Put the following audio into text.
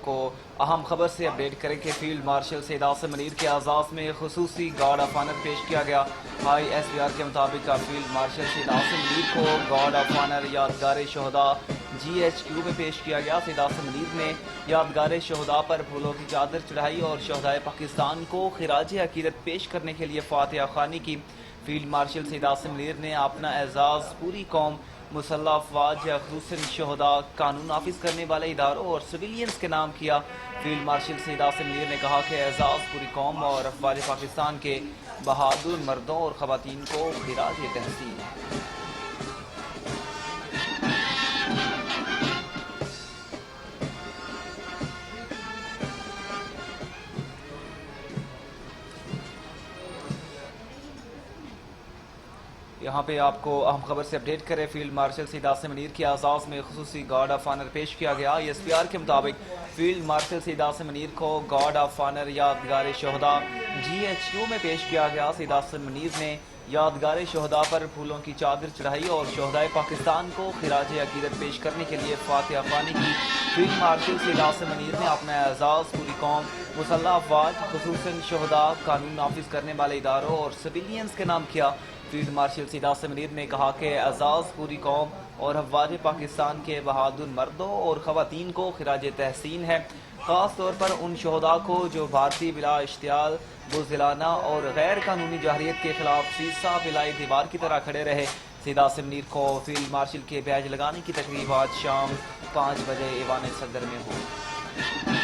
کو اہم خبر سے اپڈیٹ کریں کہ فیلڈ مارشل سید عاصم منیر کے اعزاز میں خصوصی گارڈ آف آنر پیش کیا گیا۔ ISPR کے مطابق فیلڈ مارشل سید عاصم منیر کو گارڈ آف آنر یادگار شہداء GHQ میں پیش کیا گیا۔ سید عاصم منیر نے یادگار شہداء پر پھولوں کی چادر چڑھائی اور شہدائے پاکستان کو خراج عقیدت پیش کرنے کے لیے فاتحہ خوانی کی۔ فیلڈ مارشل سید عاصم منیر نے اپنا اعزاز پوری قوم، مسلح افواج، خصوصاً شہداء، قانون نافذ کرنے والے اداروں اور سویلینز کے نام کیا۔ فیلڈ مارشل سید عاصم منیر نے کہا کہ اعزاز پوری قوم اور افواج پاکستان کے بہادر مردوں اور خواتین کو خراج تحسین ہے۔ یہاں پہ آپ کو اہم خبر سے اپڈیٹ کرے، فیلڈ مارشل سید عاصم منیر کے اعزاز میں خصوصی گارڈ آف آنر پیش کیا گیا۔ ISPR کے مطابق فیلڈ مارشل سید عاصم منیر کو گارڈ آف آنر یادگار شہداء GHQ میں پیش کیا گیا۔ سید عاصم منیر نے یادگار شہداء پر پھولوں کی چادر چڑھائی اور شہدائے پاکستان کو خراج عقیدت پیش کرنے کے لیے فاتحہ خوانی کی۔ فیلڈ مارشل سید عاصم منیر نے اپنا اعزاز پوری قوم، مسلح افواج، خصوصاً شہداء، قانون نافذ کرنے والے اداروں اور سویلینز کے نام کیا۔ فیلڈ مارشل سید عاصم منیر نے کہا کہ اعزاز پوری قوم اور افواج پاکستان کے بہادر مردوں اور خواتین کو خراج تحسین ہے، خاص طور پر ان شہداء کو جو بھارتی بلا اشتعال، بزدلانہ اور غیر قانونی جارحیت کے خلاف سیسہ بلائے دیوار کی طرح کھڑے رہے۔ سید عاصم منیر کو فیلڈ مارشل کے بیج لگانے کی تقریب آج شام 5 بجے ایوان صدر میں ہوئی۔